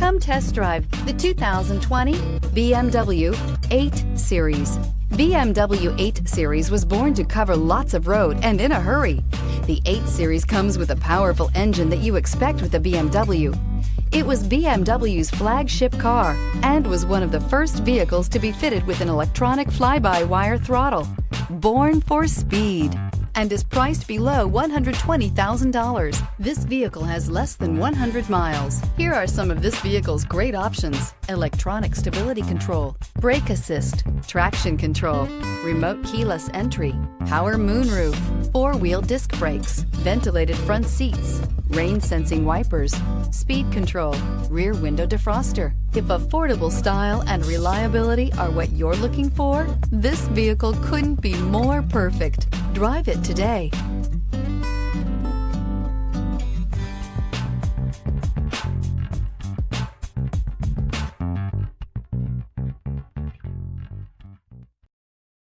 Come test drive the 2020 BMW 8 Series. BMW 8 Series was born to cover lots of road and in a hurry. The 8 Series comes with a powerful engine that you expect with a BMW. It was BMW's flagship car and was one of the first vehicles to be fitted with an electronic fly-by-wire throttle. Born for speed and is priced below $120,000. This vehicle has less than 100 miles. Here are some of this vehicle's great options: electronic stability control, brake assist, traction control, remote keyless entry, power moonroof, four-wheel disc brakes, ventilated front seats, rain sensing wipers, speed control, rear window defroster. If affordable style and reliability are what you're looking for, this vehicle couldn't be more perfect. Drive it today.